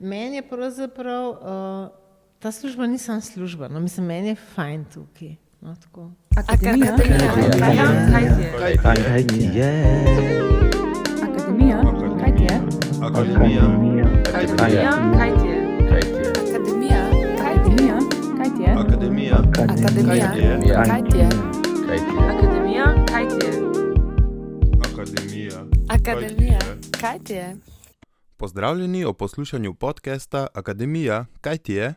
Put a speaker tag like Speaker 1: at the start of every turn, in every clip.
Speaker 1: Meni je pravzaprav, ta služba ni samo služba, no, mislim, meni je fajn tukaj. No, tako.
Speaker 2: Akademija.
Speaker 3: Kaj ti je?
Speaker 2: Akademija. Kaj ti je?
Speaker 3: Akademija. Kaj ti je?
Speaker 2: Akademija. Kaj ti je? Kaj ti je?
Speaker 3: Akademija.
Speaker 2: Akademija. Kaj ti je? Akademija. Kaj ti je?
Speaker 3: Akademija.
Speaker 2: Akademija. Kaj ti je?
Speaker 4: Pozdravljeni o poslušanju podcasta Akademija, kaj ti je,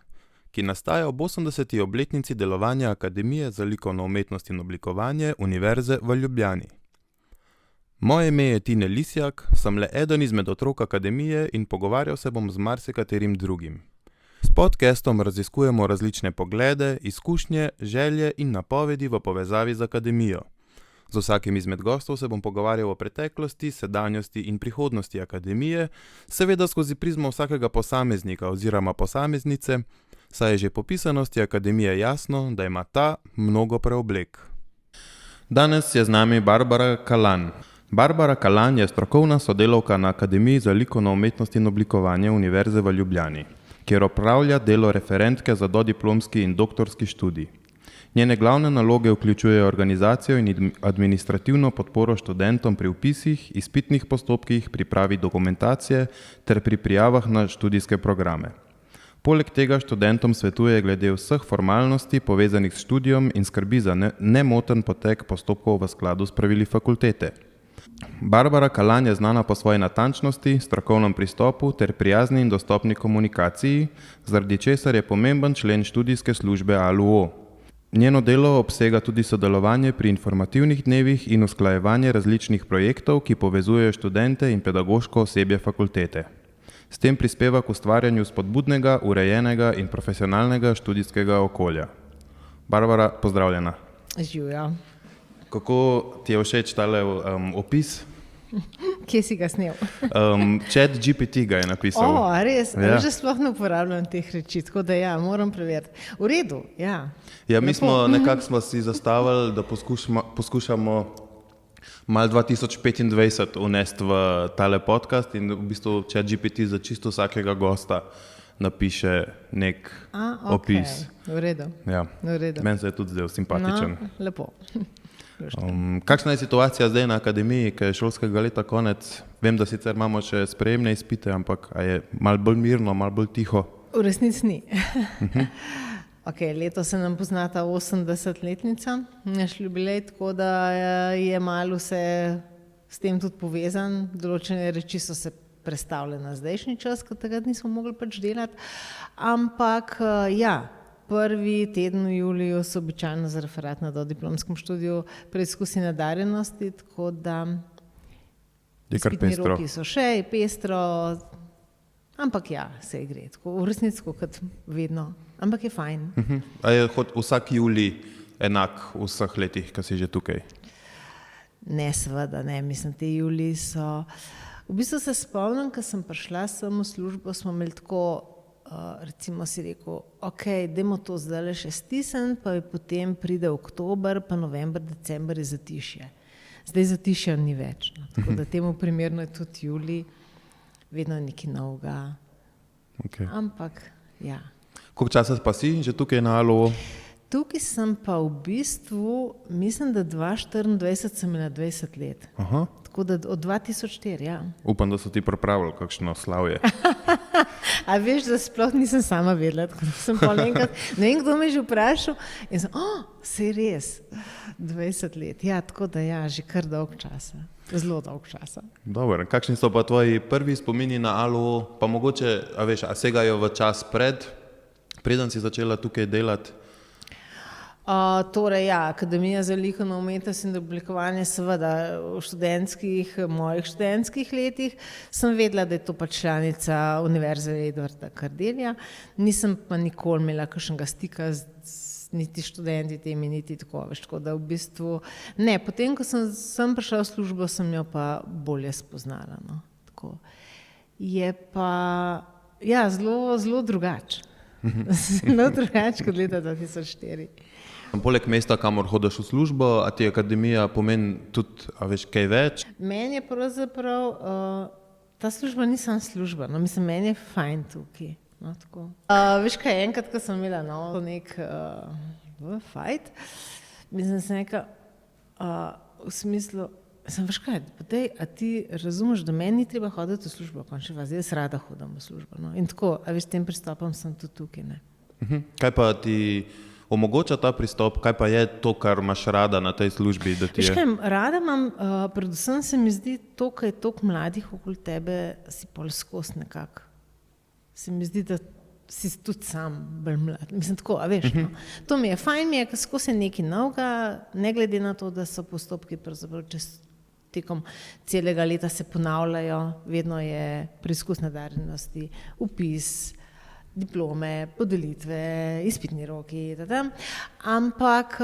Speaker 4: ki nastaja ob 80. obletnici delovanja Akademije za likovno umetnost in oblikovanje Univerze v Ljubljani. Moje ime je Tine Lisjak, sem le eden izmed otrok Akademije in pogovarjal se bom z marsikaterim drugim. S podcastom raziskujemo različne poglede, izkušnje, želje in napovedi v povezavi z Akademijo. Z vsakim izmed gostov se bom pogovarjal o preteklosti, sedanjosti in prihodnosti Akademije, seveda skozi prizmo vsakega posameznika oziroma posameznice, saj je že po pisanosti Akademije jasno, da ima ta mnogo preoblek. Danes je z nami Barbara Kalan. Barbara Kalan je strokovna sodelavka na Akademiji za likovno umetnost in oblikovanje Univerze v Ljubljani, kjer opravlja delo referentke za dodiplomski in doktorski študij. Njene glavne naloge vključujejo organizacijo in administrativno podporo študentom pri vpisih, izpitnih postopkih, pripravi dokumentacije ter pri prijavah na študijske programe. Poleg tega študentom svetuje glede vseh formalnosti povezanih s študijom in skrbi za nemoten potek postopkov v skladu s pravili fakultete. Barbara Kalan je znana po svoji natančnosti, strokovnem pristopu ter prijazni in dostopni komunikaciji, zaradi česar je pomemben člen študijske službe ALUO. Njeno delo obsega tudi sodelovanje pri informativnih dnevih in usklajevanje različnih projektov, ki povezujejo študente in pedagoško osebje fakultete. S tem prispeva k ustvarjanju spodbudnega, urejenega in profesionalnega študijskega okolja. Barbara, pozdravljena.
Speaker 1: Živjo.
Speaker 4: Kako ti je všeč tale opis?
Speaker 1: Kje si ga snel?
Speaker 4: ChatGPT ga je napisal.
Speaker 1: Res?
Speaker 4: Ja.
Speaker 1: Že sploh ne uporabljam teh reči, tako da ja, moram preveriti. V redu, ja.
Speaker 4: Ja, mi smo nekako si zastavili, da poskušamo malo 2025 unesti v tale podcast in v bistvu ChatGPT za čisto vsakega gosta napiše nek opis.
Speaker 1: V redu.
Speaker 4: Ja.
Speaker 1: V redu.
Speaker 4: Meni se je tudi zdel simpatičen.
Speaker 1: No, lepo.
Speaker 4: Kakšna je situacija zdaj na Akademiji, ki je šolskega leta konec? Vem, da sicer imamo še sprejemne izpite, ampak a je malo bolj mirno, malo bolj tiho?
Speaker 1: V resnici ni. Leto se nam poznata 80-letnica, naš jubilej, tako da je malo vse s tem tudi povezan. Določene reči so se prestavile na zdajšnji čas, ker tega nismo mogli pač delati. Ampak ja, prvi teden v juliju so običajno za referat na dodiplomskem študiju preizkusi nadarjenosti, tako da izpitni roki so še pestro, ampak ja, se gre tako v resnici kot vedno, ampak je fajn.
Speaker 4: A je vsak julij enak v vseh letih, ki si že tukaj?
Speaker 1: Ne, seveda ne, mislim, te juliji so, v bistvu se spomnim, ko sem prišla sem v službo, smo imeli tako, recimo si rekel, dajmo to zdaj še stisniti, pa potem pride oktober, pa november, december je zatišje. Zdaj zatišja ni več, no. Tako da temu primerno je tudi julij, vedno je nekaj novega. Ampak, ja.
Speaker 4: Koliko časa pa si že tukaj na ALUO?
Speaker 1: Tukaj sem pa v bistvu, mislim, da 2024 sem imela 20 let.
Speaker 4: Aha.
Speaker 1: Tako da od 2004, ja.
Speaker 4: Upam, da so ti pripravili kakšno slavje.
Speaker 1: A veš, da sploh nisem sama vedela, tako da sem pa enkrat, ne vem, kdo me je že vprašal in sem, saj res, 20 let, ja, tako da ja, že kar dolg časa, zelo dolg časa.
Speaker 4: Dobro, kakšni so pa tvoji prvi spomini na ALUO, pa mogoče, a segajo v čas preden si začela tukaj delati?
Speaker 1: Torej, ja, Akademija za likovno umetnost in oblikovanje, seveda v mojih študentskih letih sem vedela, da je to pač članica Univerze Edvarda Kardelja. Nisem pa nikoli imela kakšnega stika z niti študenti temi, niti tako, veš, tako da v bistvu ne. Potem, ko sem prišla v službo, sem jo pa bolje spoznala, no. Tako. Je pa, ja, zelo drugače. Zelo drugače kot leta 2004.
Speaker 4: Poleg mesta, kamor hodiš v službo, a ti Akademija pomeni tudi, a veš, kaj več?
Speaker 1: Meni je pravzaprav ta služba ni samo služba, no, mislim, meni je fajn tukaj. No, veš kaj, enkrat, ko sem imela nek fight, mislim, sem nekaj v smislu, veš kaj, a ti razumeš, da meni ni treba hoditi v službo, končni fazi, jaz rada hodim v službo. No. In tako, a veš, s tem pristopom sem tudi tukaj. Ne.
Speaker 4: Kaj pa ti omogoča ta pristop, kaj pa je to, kar imaš rada na tej službi? Da ti
Speaker 1: veš kaj, rada imam, predvsem se mi zdi to, kaj je toliko mladih okoli tebe, si pol skozi nekako. Se mi zdi, da si tudi sam bolj mlad. Mislim tako, a veš, no. To mi je fajn, mi je, ker skozi nekaj novega, ne glede na to, da so postopki pravzaprav tekom celega leta se ponavljajo, vedno je preizkus nadarjenosti, vpis, diplome, podelitve, izpitni roki, ampak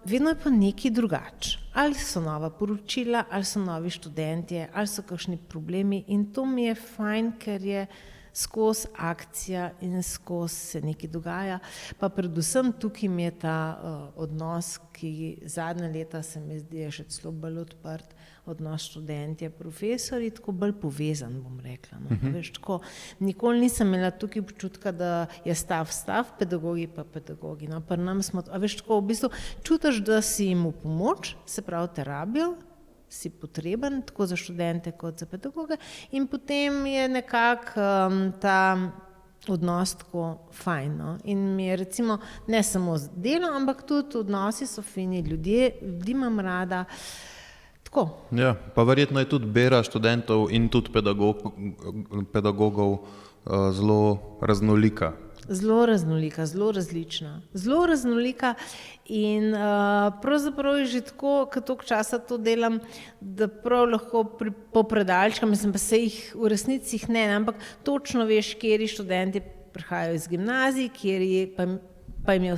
Speaker 1: vedno je pa nekaj drugače. Ali so nova poročila, ali so novi študentje, ali so kakšni problemi in to mi je fajn, ker je skozi akcija in skozi se nekaj dogaja, pa predvsem tukaj mi je ta odnos, ki zadnje leta se mi zdi še celo bolj odprt, odnos študentje, profesori, tako bolj povezan, bom rekla. No. Veš, tako, nikoli nisem imela tukaj občutka, da je stav, pedagogi pa pedagogi. No. Pri nam smo, a veš, tako, v bistvu čutiš, da si jim v pomoč, se pravi, te rabijo, si potreben, tako za študente kot za pedagoge in potem je nekako ta odnos tako fajn. No? In mi je recimo ne samo z delom, ampak tudi odnosi so fini, ljudi imam rada. Tako.
Speaker 4: Ja, pa verjetno je tudi bera študentov in tudi pedagogov zelo raznolika.
Speaker 1: Zelo raznolika, zelo različna. Zelo raznolika in pravzaprav je že tako, ker toliko časa to delam, da prav lahko po predalčkah, mislim pa se jih v resnici ne, ampak točno veš, kjeri študenti prihajajo iz gimnazij, kjeri pa jim je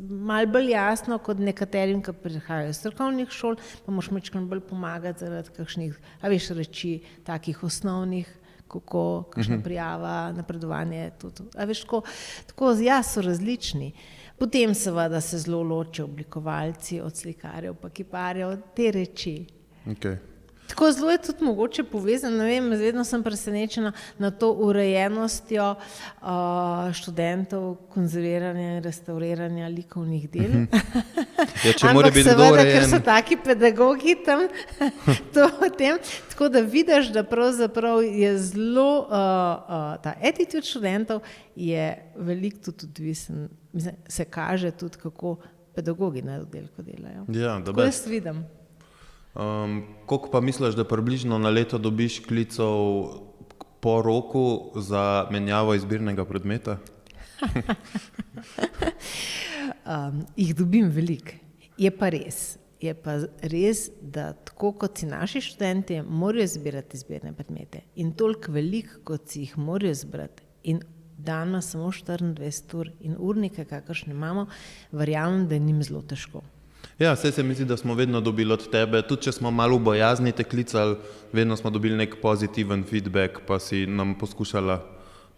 Speaker 1: malo bolj jasno kot nekaterim, ki prihajajo iz strokovnih šol, pa moraš malo bolj pomagati zaradi kakšnih, a veš, reči takih osnovnih, kako, kakšna prijava, napredovanje, a veš, tako, ja, so različni. Potem seveda se zelo ločijo oblikovalci od slikarjev, pa kiparjev, te reči.
Speaker 4: Okay.
Speaker 1: Tako zelo je tudi mogoče povezan, ne vem, vedno sem presenečena na to urejenostjo študentov konzerviranja in restauriranja likovnih del.
Speaker 4: Ja, če mora biti kdo urejen.
Speaker 1: Ker so taki pedagogi tam, to o tem, tako da vidiš, da pravzaprav je zelo, ta attitude študentov je veliko tudi odvisen, mislim, se kaže tudi, kako pedagogi na oddelku delajo.
Speaker 4: Ja,
Speaker 1: tako jaz vidim.
Speaker 4: Koliko pa misliš, da približno na leto dobiš klicev po roku za menjavo izbirnega predmeta?
Speaker 1: Jih dobim veliko. Je pa res, da tako kot si naši študenti morajo zbirati izbirne predmete in toliko veliko, kot si jih morajo zbrati in dano samo 24 ur in urnike, kakršne imamo, verjamem, da je njim zelo težko.
Speaker 4: Ja, saj se mi zdi, da smo vedno dobili od tebe, tudi če smo malo bojazni te klicali, vedno smo dobili nek pozitiven feedback, pa si nam poskušala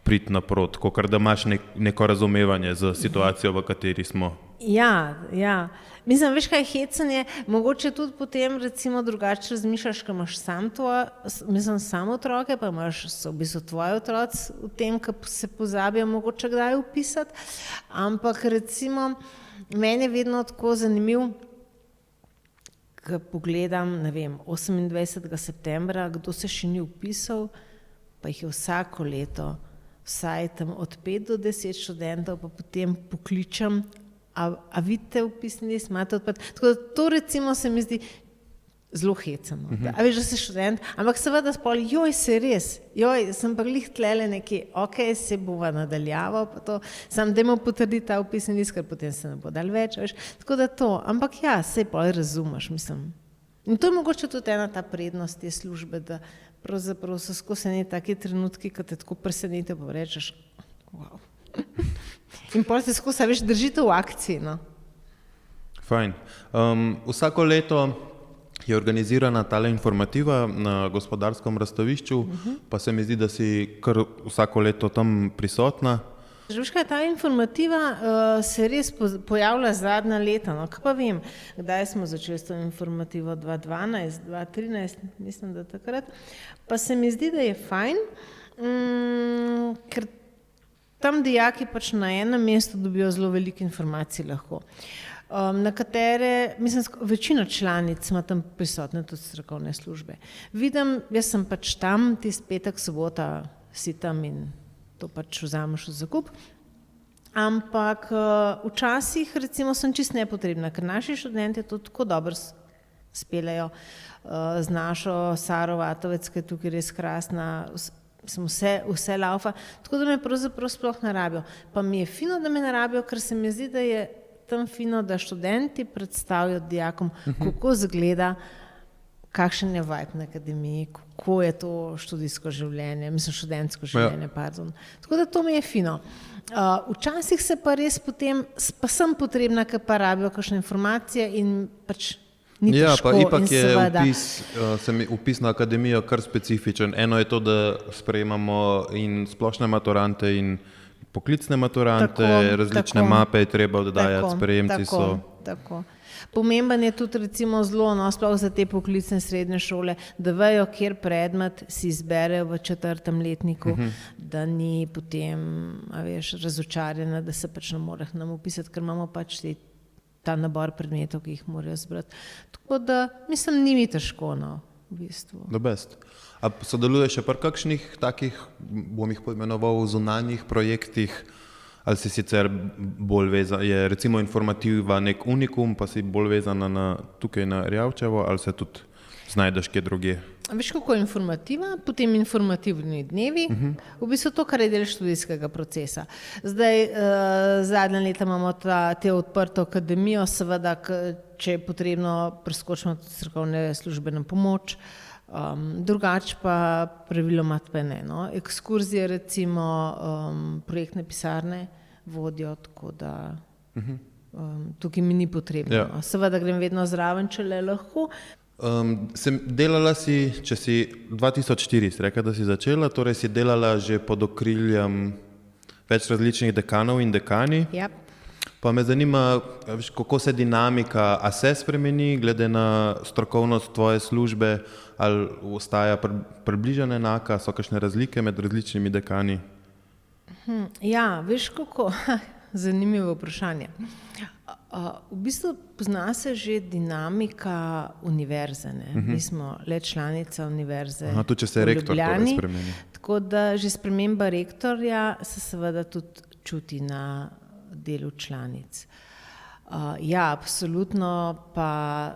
Speaker 4: priti naprot, kakor da imaš neko razumevanje za situacijo, v kateri smo.
Speaker 1: Ja. Mislim, veš kaj, hecanje, mogoče tudi potem recimo drugače razmišljaš, ker imaš sam otroke, pa so v bistvu tvoji otroci v tem, ko se pozabijo mogoče kdaj vpisati, ampak recimo meni je vedno tako zanimiv, ko pogledam, ne vem, 28. septembra, kdo se še ni vpisal, pa jih je vsako leto, vsaj tam od 5 do 10 študentov, pa potem pokličem, a vidite vpisni list, imate odprt. Tako da to recimo se mi zdi zelo hecano. A veš, da si študent, ampak seveda spol, se res, sem pa glih tlele nekje, se bova nadaljaval, pa to, sam dajmo potrditi ta vpisni list, ker potem se ne bo dal več, veš. Tako da to, ampak ja, sej pol razumeš, mislim. In to je mogoče tudi ena ta prednost te službe, da pravzaprav so skozi ne taki trenutki, ko te tako presenetijo, pa rečeš, wow. In pol se skozi, veš, držite v akciji, no.
Speaker 4: Fajn. Vsako leto je organizirana tale informativa na Gospodarskem razstavišču, pa se mi zdi, da si kar vsako leto tam prisotna.
Speaker 1: Že veš kaj, ta informativa se res pojavlja zadnja leta. No? Kaj pa vem, kdaj smo začeli s to informativo? 2012, 2013, mislim, da takrat. Pa se mi zdi, da je fajn, ker tam dijaki pač na enem mestu dobijo zelo veliko informacij lahko. Na katere, mislim, večina članic ima tam prisotne tudi strokovne službe. Vidim, jaz sem pač tam, tisti petek, sobota si tam in to pač vzameš v zakup. Ampak včasih recimo sem čist nepotrebna, ker naši študenti to tako dobro speljajo z našo Saro Vatovec, ki je tukaj res krasna, sem vse laufa, tako da me pravzaprav sploh ne rabijo. Pa mi je fino, da me ne rabijo, ker se mi zdi, da je tam fino, da študenti predstavijo dijakom, kako izgleda, kakšen je vibe na akademiji, kako je to študijsko življenje, mislim študentsko življenje, pardon. Tako da to mi je fino. Včasih se pa res potem, pa sem potrebna, ker pa rabijo kakšne informacije in pač ni težko.
Speaker 4: Pa ipak je vpis na akademijo kar specifičen. Eno je to, da sprejemamo in splošne maturante in poklicne maturante, različne mape je treba oddajati, sprejemci so.
Speaker 1: Tako. Pomemben je tudi recimo zelo, sploh za te poklicne srednje šole, da vejo, kjer predmet si izberejo v 4. letniku, da ni potem, razočarjena, da se pač ne more nam upisati, ker imamo pač ta nabor predmetov, ki jih morajo zbrati. Tako da, mislim, ni mi težko, v bistvu.
Speaker 4: The best. A sodeluješ še pri kakšnih takih, bom jih poimenoval, zunanjih projektih, ali si sicer bolj vezana, je recimo informativa nek unikum, pa si bolj vezana tukaj na Erjavčevo, ali se tudi znajdeš kje drugje?
Speaker 1: Veš, kako je informativa, potem informativni dnevi, v bistvu to, kar je del študijskega procesa. Zdaj, zadnja leta imamo te odprto akademijo, seveda, če je potrebno, preskočimo tudi strokovne službe na pomoč, drugače pa praviloma ne. Ekskurzije recimo, projektne pisarne vodijo, tako da tukaj mi ni potrebno. Seveda grem vedno zraven, če le lahko.
Speaker 4: Delala si, če si 2004, si rekla, da si začela, torej si delala že pod okriljem več različnih dekanov in dekani. Pa me zanima, kako se dinamika, a se spremeni glede na strokovnost tvoje službe, ali ostaja približno enaka, so kakšne razlike med različnimi dekani?
Speaker 1: Ja, veš kako, zanimivo vprašanje. V bistvu pozna se že dinamika univerze. Mi smo le članica univerze v
Speaker 4: tudi če se rektor torej spremeni.
Speaker 1: Tako da že sprememba rektorja se seveda tudi čuti na delu članic. Ja, absolutno pa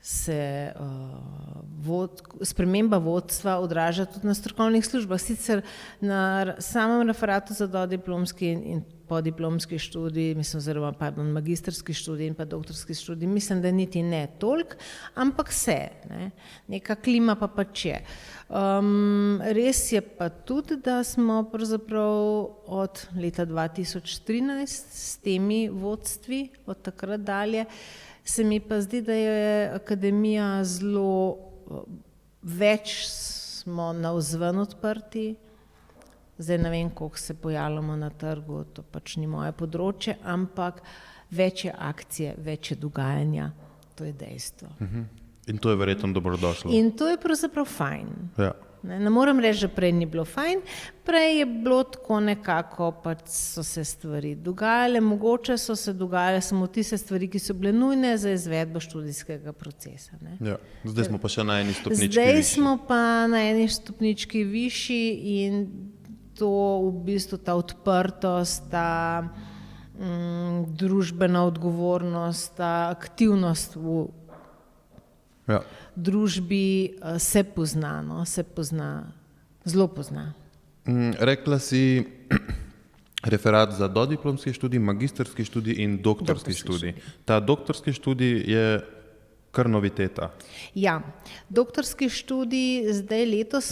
Speaker 1: se sprememba vodstva odraža tudi na strokovnih službah. Sicer na samem referatu za dodiplomski in podiplomski študij, magistrski študij in pa doktorski študij, mislim, da niti ne toliko, ampak neka klima pa pač je. Res je pa tudi, da smo pravzaprav od leta 2013 s temi vodstvi, od takrat dalje, se mi pa zdi, da je akademija zelo, več smo navzven odprti. Zdaj ne vem, koliko se pojavljamo na trgu, to pač ni moje področje, ampak več je akcije, več je dogajanja, to je dejstvo.
Speaker 4: In to je verjetno dobrodošlo.
Speaker 1: In to je pravzaprav fajn.
Speaker 4: Ja.
Speaker 1: Ne morem reči, da prej ni bilo fajn, prej je bilo tako nekako, pač so se stvari dogajale, mogoče so se dogajale samo tiste stvari, ki so bile nujne za izvedbo študijskega procesa.
Speaker 4: Ja. Zdaj smo pa še na eni stopnički
Speaker 1: Zdaj
Speaker 4: višji.
Speaker 1: smo pa na eni stopnički višji in to v bistvu ta odprtost, ta družbena odgovornost, ta aktivnost v družbi se pozna, zelo pozna.
Speaker 4: Rekla si referat za dodiplomski študij, magistrski študij in doktorski študij. Ta doktorski študij je kar noviteta.
Speaker 1: Ja, doktorski študij, zdaj letos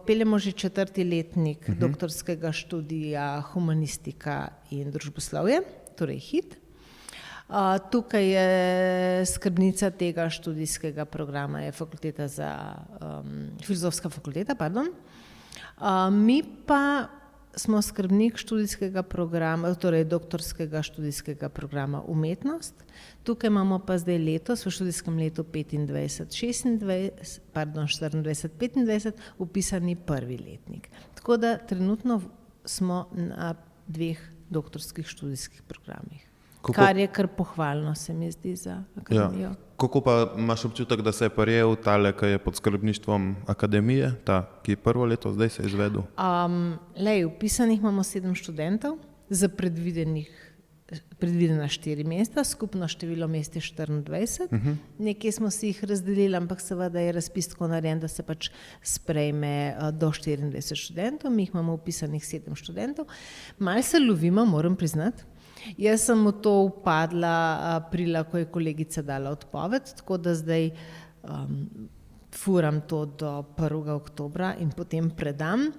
Speaker 1: peljemo že 4. letnik doktorskega študija humanistika in družboslovje, torej HIT. Tukaj je skrbnica tega študijskega programa, je filozofska fakulteta, Mi pa smo skrbnik študijskega programa, torej doktorskega študijskega programa umetnost. Tukaj imamo pa zdaj letos, v študijskem letu 24-25 upisani prvi letnik. Tako da trenutno smo na 2 doktorskih študijskih programih. Kar je kar pohvalno, se mi zdi, za akademijo.
Speaker 4: Ja. Kako pa imaš občutek, da se je prijel tale, ki je pod skrbništvom akademije, ta, ki je prvo leto zdaj se izvedel?
Speaker 1: Upisanih imamo 7 študentov, za predvidena 4 mesta, skupno število mest je 24. Nekje smo si jih razdelili, ampak seveda je razpis tako narejen, da se pač sprejme do 24 študentov, mi jih imamo upisanih 7 študentov. Malo se lovimo, moram priznati. Jaz sem v to upadla aprila, ko je kolegica dala odpoved, tako da zdaj furam to do 1. oktobra in potem predam.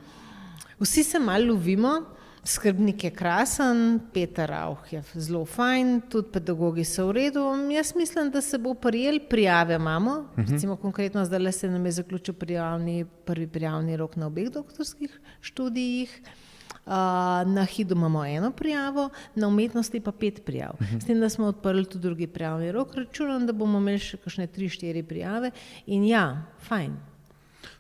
Speaker 1: Vsi se malo lovimo, skrbnik je krasen, Peter Rauch je zelo fajn, tudi pedagogi so v redu. Jaz mislim, da se bo prijel, prijave imamo, recimo konkretno zdaj se nam je zaključil prvi prijavni rok na obeh doktorskih študijih. Na HID-u imamo 1 prijavo, na umetnosti pa 5 prijav. S tem, da smo odprli tudi drugi prijavni rok, računam, da bomo imeli še kakšne 3-4 prijave in ja, fajn.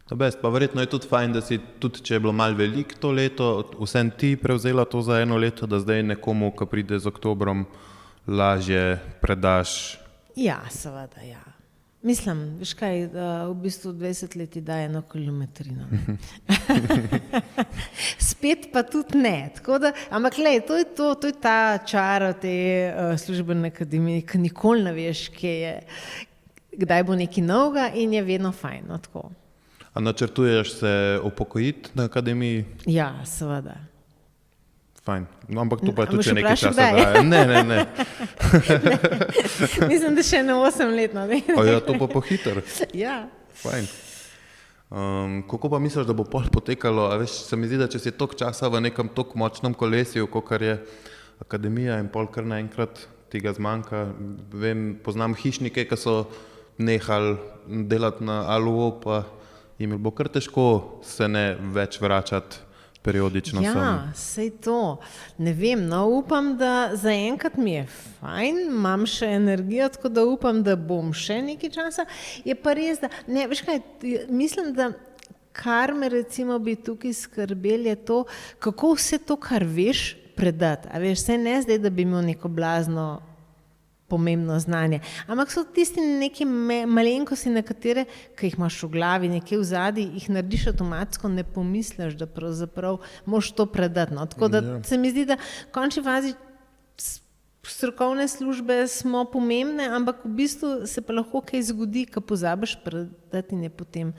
Speaker 4: Pa verjetno je tudi fajn, da si tudi, če je bilo malo veliko to leto, vsem ti prevzela to za 1 leto, da zdaj nekomu, ki pride z oktobrom, lažje predaš.
Speaker 1: Ja, seveda, ja. Mislim, veš kaj, v bistvu 20 let da 1 kilometrino. Spet pa tudi ne. Ampak glej, to je ta čar te službene akademije, ki nikoli ne veš, kdaj bo nekaj novega in je vedno fajn. Tako.
Speaker 4: A načrtuješ se upokojiti na akademiji?
Speaker 1: Ja, seveda.
Speaker 4: Fajn. No, ampak to pa je tudi
Speaker 1: še
Speaker 4: nekaj časa. Ne.
Speaker 1: Mislim, da še 8 let.
Speaker 4: To pa pohiter.
Speaker 1: Ja.
Speaker 4: Fajn. Kako pa misliš, da bo potekalo? A veš, se mi zdi, da če si toliko časa v nekem toliko močnem kolesju, kakor je akademija in pol kar naenkrat tega zmanjka. Poznam hišnike, ki so nehali delati na ALUO, pa jim bo kar težko se ne več vračati periodično.
Speaker 1: Ja, sej to. Ne vem, upam, da zaenkrat mi je fajn, imam še energijo, tako da upam, da bom še nekaj časa. Je pa res, da, ne, veš kaj, mislim, da kar me recimo bi tukaj skrbel je to, kako vse to, kar veš, predati. A veš, saj ne zdaj, da bi imel neko blazno pomembno znanje. Ampak so tisti neki malenkosti, nekatere, ki jih imaš v glavi, nekje v zadnji, jih narediš avtomatsko, ne pomisliš, da pravzaprav moraš to predati. No? Tako da se mi zdi, da v končni fazi strokovne službe smo pomembne, ampak v bistvu se pa lahko kaj zgodi, ko pozabiš predati in je potem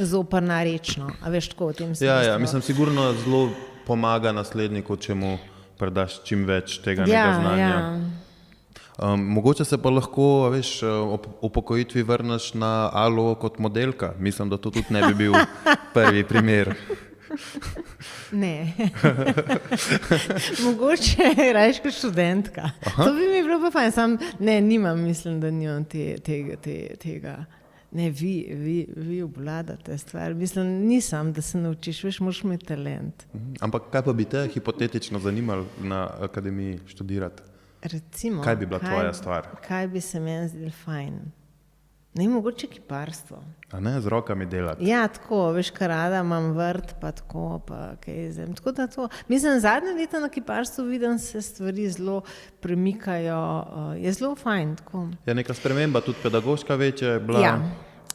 Speaker 1: zoprna rečno. A veš, tako v tem smislu.
Speaker 4: Ja, mislim, sigurno zelo pomaga nasledniku, če mu predaš čim več tega znanja. Mogoče se pa lahko, veš, ob upokojitvi vrneš na ALUO kot modelka. Mislim, da to tudi ne bi bil prvi primer.
Speaker 1: Ne. Mogoče rajš kot študentka. To bi mi bilo pa fajn. Nimam, mislim, da nimam tega. Ne, vi obvladate stvar. Mislim, nisem, da se naučiš, veš, moraš imeti talent.
Speaker 4: Ampak kaj pa bi te hipotetično zanimalo na akademiji študirati?
Speaker 1: Recimo,
Speaker 4: kaj bi bila tvoja stvar?
Speaker 1: Kaj bi se meni zdelo fajn? Ne, mogoče kiparstvo.
Speaker 4: A ne, z rokami delati?
Speaker 1: Ja, tako, veš, kar rada imam vrt, pa tako, pa kaj zem. Tako da to. Mislim, zadnje leta na kiparstvu vidim, se stvari zelo premikajo, je zelo fajn. Tako.
Speaker 4: Je neka sprememba, tudi pedagoška večja je bila?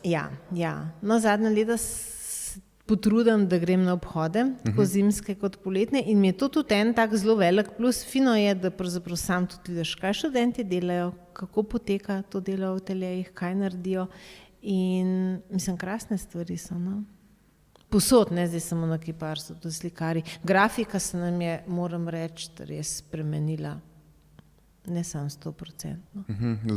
Speaker 1: Ja. No, zadnje leta potrudim, da grem na obhode, tako zimske kot poletne in mi je to tudi en tak zelo velik plus. Fino je, da pravzaprav sam tudi vidiš, kaj študenti delajo, kako poteka to delo v ateljejih, kaj naredijo in mislim, krasne stvari so, no. Posod, ne zdaj samo na kiparstvu, tudi slikari. Grafika se nam je, moram reči, res spremenila. Ne samo 100%.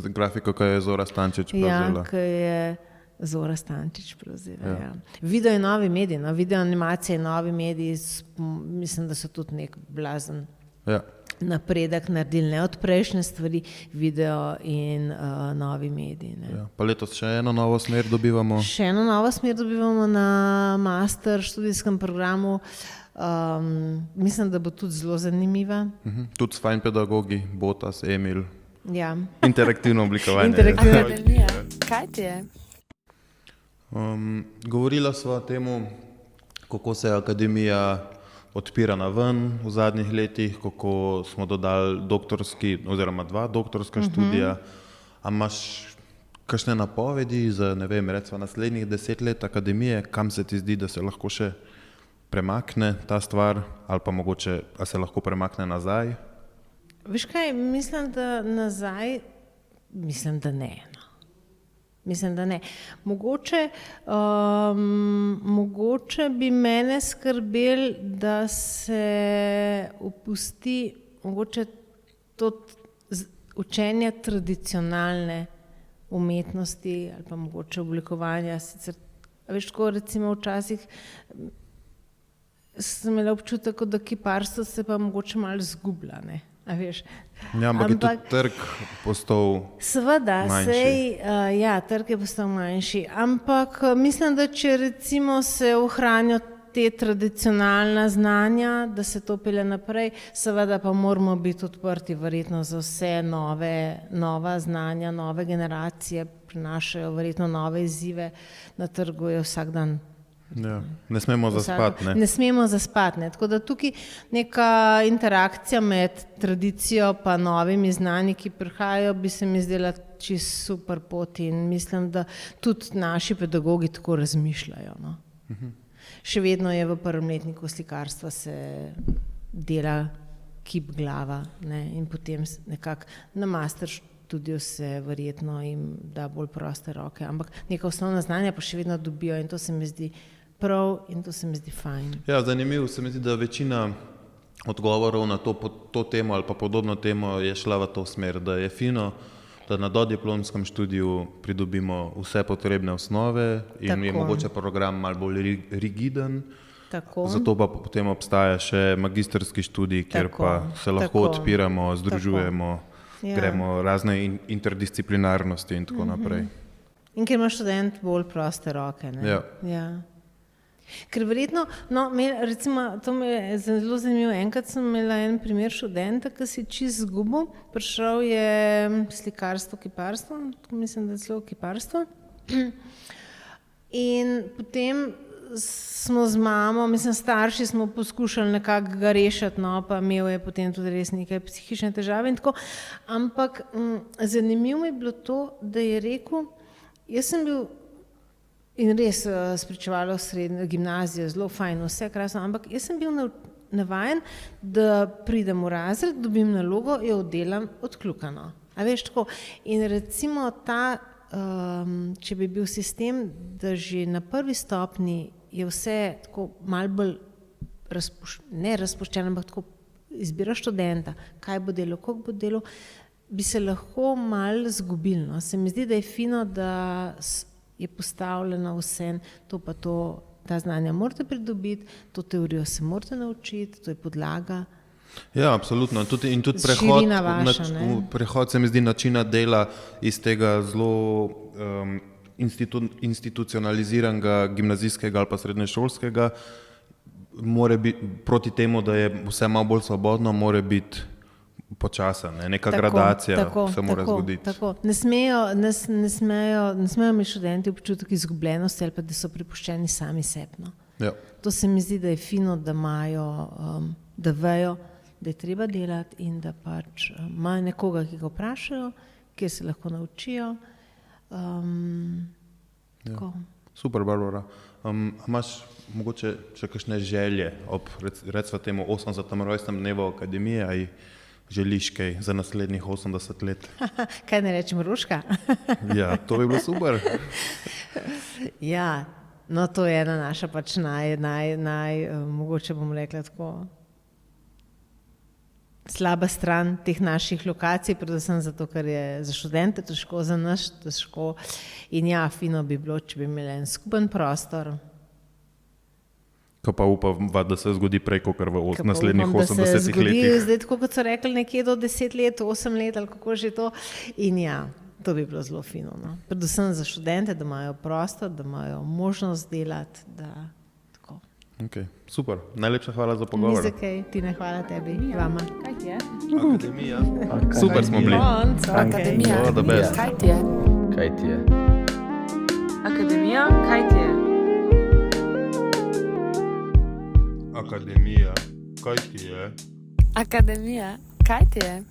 Speaker 4: Grafiko, ki je Zora Stančič prevzela.
Speaker 1: Ja, ki je Zora Stančič prevzela, ja. Video je novi medij, video animacija je novi medij, mislim, da so tudi nek blazen.
Speaker 4: Ja.
Speaker 1: napredek naredili, ne od prejšnje stvari, video in novi mediji. Ne.
Speaker 4: Ja, pa letos še eno novo smer dobivamo.
Speaker 1: Še eno novo smer dobivamo na master študijskem programu. Mislim, da bo tudi zelo zanimiva.
Speaker 4: Tudi s fajn pedagogi, Botas, Emil.
Speaker 1: Ja.
Speaker 4: Interaktivno oblikovanje.
Speaker 3: Akademija, kaj ti je?
Speaker 4: Govorila sva o temu, kako se akademija odpira na ven v zadnjih letih, kako smo dodali doktorski oziroma 2 doktorska študija. A imaš kakšne napovedi za, ne vem, recimo naslednjih 10 let akademije, kam se ti zdi, da se lahko še premakne ta stvar, ali pa mogoče, a se lahko premakne nazaj?
Speaker 1: Veš kaj, mislim, da nazaj, mislim, da ne. No. Mislim, da ne. Mogoče bi mene skrbel, da se opusti mogoče to učenje tradicionalne umetnosti ali pa mogoče oblikovanja. Sicer, veš, tako recimo včasih sem imela občutek, da kiparstvo se pa mogoče malo zgublja, ne? A veš?
Speaker 4: Ja, ampak je tudi trg postal
Speaker 1: seveda,
Speaker 4: manjši.
Speaker 1: Ja, trg je postal manjši, ampak mislim, da če recimo se ohranijo te tradicionalna znanja, da se to pelje naprej, seveda pa moramo biti odprti verjetno za vse nova znanja, nove generacije prinašajo verjetno nove izzive, na trgu je vsak dan.
Speaker 4: Ja, ne smemo zaspati, ne?
Speaker 1: Ne smemo zaspati, ne. Tako da tukaj neka interakcija med tradicijo pa novimi znanji, ki prihajajo, bi se mi zdela čisto super pot in mislim, da tudi naši pedagogi tako razmišljajo. No. Še vedno je v prvem letniku slikarstva se dela kip glava, ne, in potem nekako na master študiju se verjetno jim da bolj proste roke, ampak neka osnovna znanja pa še vedno dobijo in to se mi zdi prav in to se mi zdi fajn.
Speaker 4: Ja, zanimivo se mi zdi, da večina odgovorov na to temo ali pa podobno temo je šla v to smer, da je fino, da na dodiplomskem študiju pridobimo vse potrebne osnove in
Speaker 1: Tako.
Speaker 4: Je mogoče program malo bolj rigiden.
Speaker 1: Tako.
Speaker 4: Zato pa potem obstaja še magistrski študij, kjer
Speaker 1: Tako,
Speaker 4: pa se lahko
Speaker 1: tako,
Speaker 4: odpiramo, združujemo,
Speaker 1: Ja.
Speaker 4: gremo razne interdisciplinarnosti in tako naprej.
Speaker 1: In ker ima študent bolj proste roke. Ne?
Speaker 4: Ja.
Speaker 1: Ja. Ker verjetno, no, recimo, to me je zelo zanimivo, enkrat sem imela en primer študenta, ki si čisto izgubil, prišel je slikarstvo, kiparstvo, mislim, da je celo kiparstvo. In potem smo z mamo, mislim, starši smo poskušali nekako ga rešiti, no, pa imel je potem tudi res nekaj psihične težave in tako, ampak zanimivo mi je bilo to, da je rekel, jaz sem bil in res spričevalo srednjo gimnazijo, zelo fajn, vse krasno, ampak jaz sem bil navajen, da pridem v razred, dobim nalogo, jo oddelam odkljukano. A veš tako? In recimo ta, če bi bil sistem, da že na prvi stopni je vse tako malo bolj ne razpuščeno, ampak tako izbira študenta, kaj bo delal, koliko bo delal, bi se lahko malo zgubil. No. Se mi zdi, da je fino, da je postavljeno vse, to pa to, ta znanja morate pridobiti, to teorijo se morate naučiti, to je podlaga.
Speaker 4: Ja, absolutno. In tudi
Speaker 1: Širina vaša,
Speaker 4: prehod se mi zdi načina dela iz tega zelo institucionaliziranega gimnazijskega ali pa srednješolskega, more biti proti temu, da je vse malo bolj svobodno, more biti počasen, neka gradacija se mora zgoditi.
Speaker 1: Tako. Ne smejo imeti študenti občutek izgubljenosti ali pa da so prepuščeni sami sebi. No.
Speaker 4: Ja.
Speaker 1: To se mi zdi, da je fino, da imajo, da vejo, da je treba delati in da pač imajo nekoga, ki ga vprašajo, kjer se lahko naučijo.
Speaker 4: Ja. Super, Barbara. Imaš mogoče še kakšne želje ob recimo temu 80. rojstnem dnevu akademije, ali želiš kaj za naslednjih 80 let?
Speaker 1: Kaj ne rečem, Ruška?
Speaker 4: Ja, to bi bilo super.
Speaker 1: Ja, no to je ena naša pač mogoče bom rekla tako, slaba stran teh naših lokacij, predvsem zato, ker je za študente težko, za nas težko. In ja, fino bi bilo, če bi imeli en skupen prostor.
Speaker 4: Ko pa upam, da se zgodi prej, kot v
Speaker 1: Ke pa
Speaker 4: naslednjih
Speaker 1: upam, da se
Speaker 4: 80
Speaker 1: zgodi
Speaker 4: letih.
Speaker 1: Zdaj, tako kot so rekli, nekje do 10 let, 8 let ali kako že to. In ja, to bi bilo zelo fino. No. Predvsem za študente, da imajo prostor, da imajo možnost delati. Da, tako.
Speaker 4: Okay, super, najlepša hvala za
Speaker 1: Ni
Speaker 4: pogovor.
Speaker 1: za kaj, Tine, hvala tebi, vama.
Speaker 3: Kaj ti je?
Speaker 4: Akademija. Super smo bili.
Speaker 1: Konc, okej.
Speaker 3: Akademija.
Speaker 4: All the best.
Speaker 3: Kaj ti je?
Speaker 2: Kaj ti je?
Speaker 3: Akademija. Kaj ti je?
Speaker 4: Akademija, kaj ti je?
Speaker 3: Akademija. Kaj ti je?